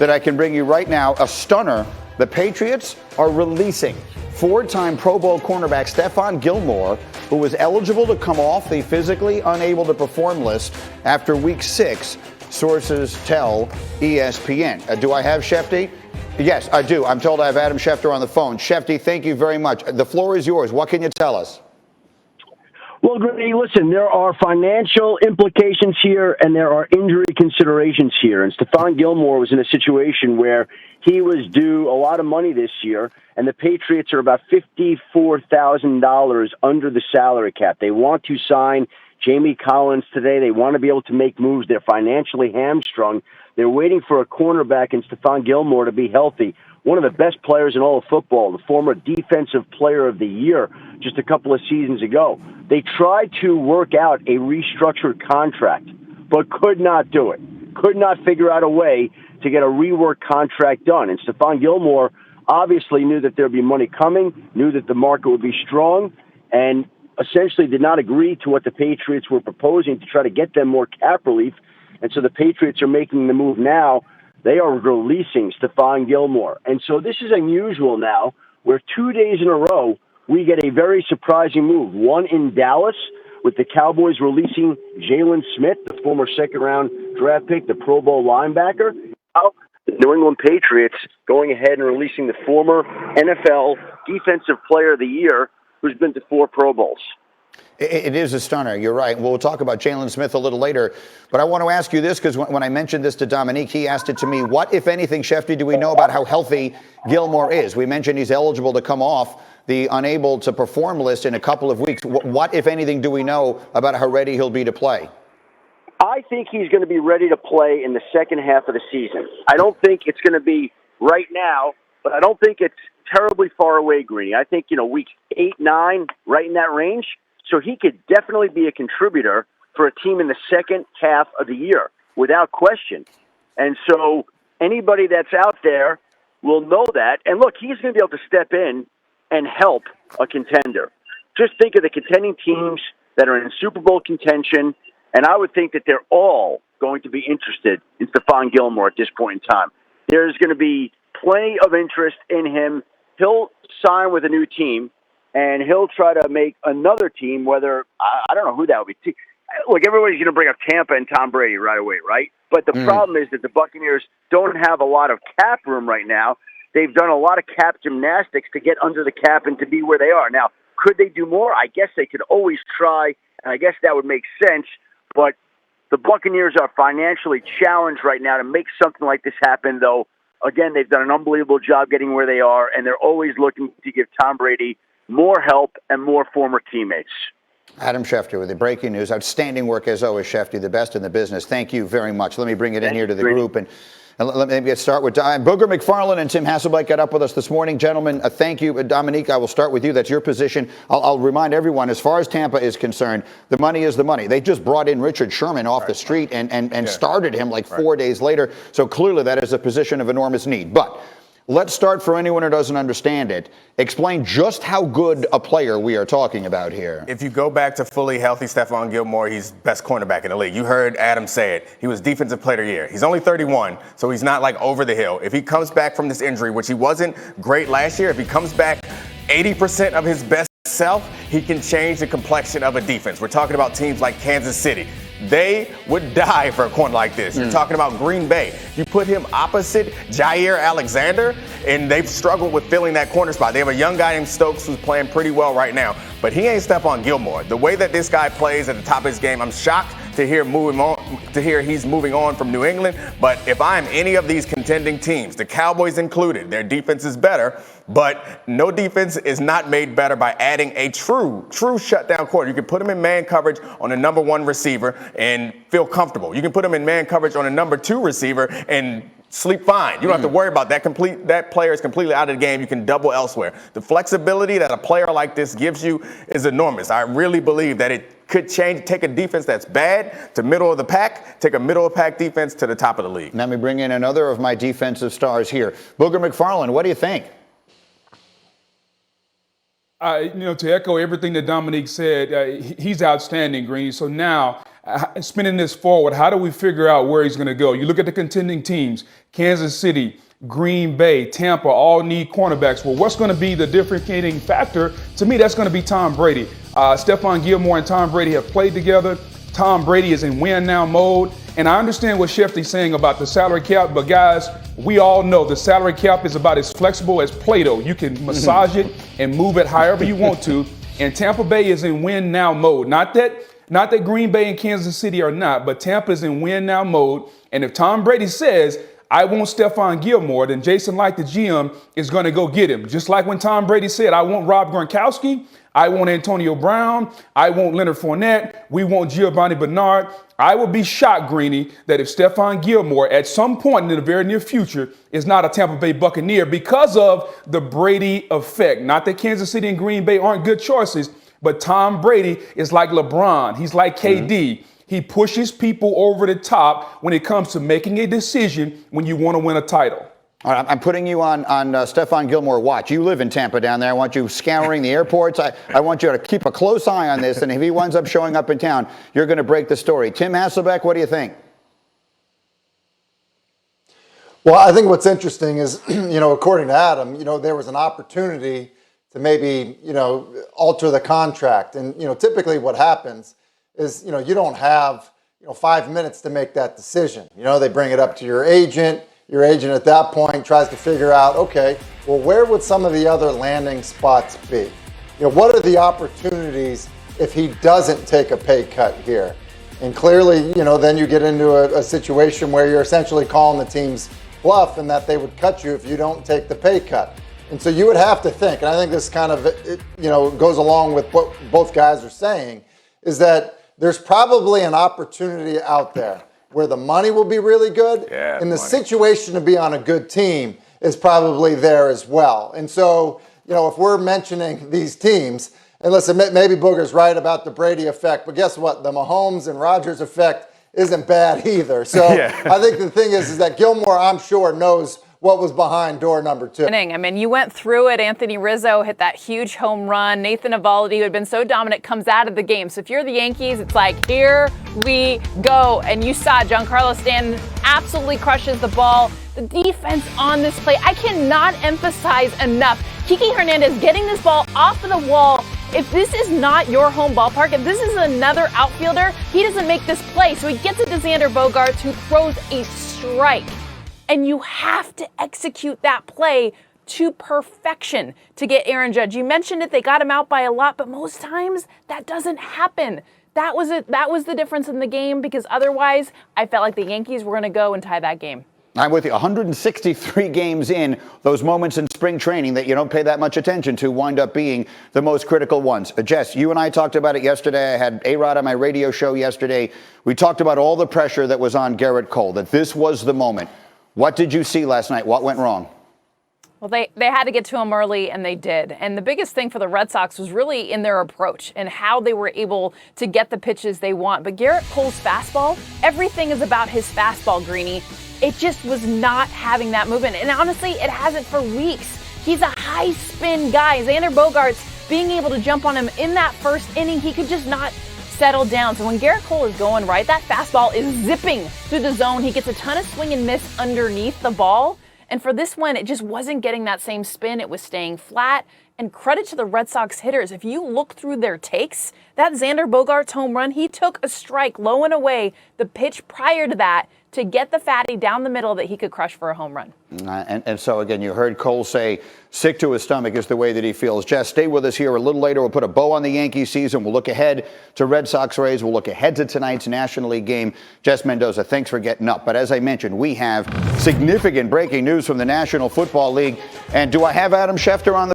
that I can bring you right now, a stunner. The Patriots are releasing four-time Pro Bowl cornerback Stephon Gilmore, who was eligible to come off the physically unable to perform list after week 6, sources tell ESPN. Do I have Shefty? Yes, I do. I'm told I have Adam Schefter on the phone. Shefty, thank you very much. The floor is yours. What can you tell us? Well, Gritty, listen, there are financial implications here and there are injury considerations here. And Stephon Gilmore was in a situation where he was due a lot of money this year, and the Patriots are about $54,000 under the salary cap. They want to sign Jamie Collins today. They want to be able to make moves. They're financially hamstrung. They're waiting for a cornerback in Stephon Gilmore to be healthy. One of the best players in all of football, the former Defensive Player of the Year just a couple of seasons ago. They tried to work out a restructured contract, but could not do it. Could not figure out a way to get a reworked contract done. And Stephon Gilmore obviously knew that there'd be money coming, knew that the market would be strong, and essentially did not agree to what the Patriots were proposing to try to get them more cap relief. And so the Patriots are making the move now. They are releasing Stephon Gilmore. And so this is unusual now, where 2 days in a row, we get a very surprising move. One in Dallas, with the Cowboys releasing Jalen Smith, the former second-round draft pick, the Pro Bowl linebacker. Now, the New England Patriots going ahead and releasing the former NFL Defensive Player of the Year, who's been to 4 Pro Bowls. It is a stunner. You're right. We'll talk about Jalen Smith a little later. But I want to ask you this, because when I mentioned this to Dominique, he asked it to me. What, if anything, Shefty, do we know about how healthy Gilmore is? We mentioned he's eligible to come off the unable to perform list in a couple of weeks. What, if anything, do we know about how ready he'll be to play? I think he's going to be ready to play in the second half of the season. I don't think it's going to be right now, but I don't think it's terribly far away, Greeny. I think, week 8, 9, right in that range. So he could definitely be a contributor for a team in the second half of the year, without question. And so anybody that's out there will know that. And look, he's going to be able to step in and help a contender. Just think of the contending teams that are in Super Bowl contention, and I would think that they're all going to be interested in Stephon Gilmore at this point in time. There's going to be plenty of interest in him. He'll sign with a new team, and he'll try to make another team, whether, I don't know who that would be. Look, everybody's going to bring up Tampa and Tom Brady right away, right? But the problem is that the Buccaneers don't have a lot of cap room right now. They've done a lot of cap gymnastics to get under the cap and to be where they are. Now, could they do more? I guess they could always try, and I guess that would make sense. But the Buccaneers are financially challenged right now to make something like this happen, though. Again, they've done an unbelievable job getting where they are, and they're always looking to give Tom Brady more help and more former teammates. Adam Schefter with the breaking news. Outstanding work as always, Shefty, the best in the business. Thank you very much. Let me bring it in here to the group. And let me start with Booger McFarland and Tim Hasselbeck got up with us this morning. Gentlemen, thank you. Dominique, I will start with you. That's your position. I'll remind everyone, as far as Tampa is concerned, the money is the money. They just brought in Richard Sherman off the street and started him like 4 days later. So clearly that is a position of enormous need. But let's start, for anyone who doesn't understand it, explain just how good a player we are talking about here. If you go back to fully healthy Stephon Gilmore, he's best cornerback in the league. You heard Adam say it. He was Defensive Player of the Year. He's only 31, so he's not like over the hill. If he comes back from this injury, which he wasn't great last year, if he comes back 80% of his best self, he can change the complexion of a defense. We're talking about teams like Kansas City. They would die for a corner like this. You're talking about Green Bay. You put him opposite Jair Alexander, and they've struggled with filling that corner spot. They have a young guy named Stokes who's playing pretty well right now, but he ain't Stephon Gilmore. The way that this guy plays at the top of his game, I'm shocked to hear he's moving on from New England. But if I'm any of these contending teams, the Cowboys included, their defense is better, but no defense is not made better by adding a true shutdown corner. You can put him in man coverage on a number 1 receiver and feel comfortable. You can put him in man coverage on a number 2 receiver and sleep fine. You don't have to worry about that. That player is completely out of the game. You can double elsewhere. The flexibility that a player like this gives you is enormous. I really believe that it could change, take a defense that's bad to middle of the pack, take a middle of the pack defense to the top of the league. Let me bring in another of my defensive stars here. Booger McFarland, what do you think? To echo everything that Dominique said, he's outstanding, Greeny. So now spinning this forward, how do we figure out where he's going to go? You look at the contending teams, Kansas City, Green Bay, Tampa, all need cornerbacks. Well, what's going to be the differentiating factor? To me, that's going to be Tom Brady. Stephon Gilmore and Tom Brady have played together. Tom Brady is in win now mode. And I understand what Shefty's saying about the salary cap, but guys, we all know the salary cap is about as flexible as Play-Doh. You can massage it and move it however you want to. And Tampa Bay is in win now mode. Not that Green Bay and Kansas City are not, but Tampa is in win now mode. And if Tom Brady says, I want Stephon Gilmore, then Jason Licht, the GM, is going to go get him. Just like when Tom Brady said, I want Rob Gronkowski, I want Antonio Brown, I want Leonard Fournette, we want Giovanni Bernard. I would be shocked, Greeny, that if Stephon Gilmore at some point in the very near future is not a Tampa Bay Buccaneer because of the Brady effect. Not that Kansas City and Green Bay aren't good choices, but Tom Brady is like LeBron. He's like KD. He pushes people over the top when it comes to making a decision when you want to win a title. All right, I'm putting you on Stephon Gilmore watch. You live in Tampa down there. I want you scouring the airports. I want you to keep a close eye on this. And if he winds up showing up in town, you're going to break the story. Tim Hasselbeck, what do you think? Well, I think what's interesting is, according to Adam, there was an opportunity to maybe, alter the contract. And, typically what happens is, you don't have, 5 minutes to make that decision. They bring it up to your agent. Your agent at that point tries to figure out, okay, well, where would some of the other landing spots be? What are the opportunities if he doesn't take a pay cut here? And clearly, then you get into a situation where you're essentially calling the team's bluff and that they would cut you if you don't take the pay cut. And so you would have to think, and I think this kind of, goes along with what both guys are saying, is that there's probably an opportunity out there where the money will be really good, and the situation to be on a good team is probably there as well. And so, if we're mentioning these teams, and listen, maybe Booger's right about the Brady effect, but guess what? The Mahomes and Rodgers effect isn't bad either. So I think the thing is that Gilmore, I'm sure, knows what was behind door number 2. I mean, you went through it. Anthony Rizzo hit that huge home run. Nathan Eovaldi, who had been so dominant, comes out of the game. So if you're the Yankees, it's like, here we go. And you saw Giancarlo Stanton absolutely crushes the ball. The defense on this play, I cannot emphasize enough. Kiki Hernandez getting this ball off of the wall. If this is not your home ballpark, if this is another outfielder, he doesn't make this play. So he gets it to Xander Bogaerts, who throws a strike. And you have to execute that play to perfection to get Aaron Judge. You mentioned it, they got him out by a lot, but most times that doesn't happen. That was it. That was the difference in the game, because otherwise I felt like the Yankees were going to go and tie that game. I'm with you. 163 games in, those moments in spring training that you don't pay that much attention to wind up being the most critical ones. Jess, you and I talked about it yesterday. I had A-Rod on my radio show yesterday. We talked about all the pressure that was on Garrett Cole, that this was the moment. What did you see last night? What went wrong? Well, they had to get to him early, and they did. And the biggest thing for the Red Sox was really in their approach and how they were able to get the pitches they want. But Garrett Cole's fastball, everything is about his fastball, Greeny. It just was not having that movement. And honestly, it hasn't for weeks. He's a high spin guy. Xander Bogaerts being able to jump on him in that first inning, he could just not settle down. So when Garrett Cole is going right, that fastball is zipping through the zone. He gets a ton of swing and miss underneath the ball. And for this one, it just wasn't getting that same spin. It was staying flat. And credit to the Red Sox hitters. If you look through their takes, that Xander Bogaerts home run, he took a strike low and away the pitch prior to that to get the fatty down the middle that he could crush for a home run. And so, again, you heard Cole say sick to his stomach is the way that he feels. Jess, stay with us here a little later. We'll put a bow on the Yankee season. We'll look ahead to Red Sox Rays. We'll look ahead to tonight's National League game. Jess Mendoza, thanks for getting up. But as I mentioned, we have significant breaking news from the National Football League. And do I have Adam Schefter on the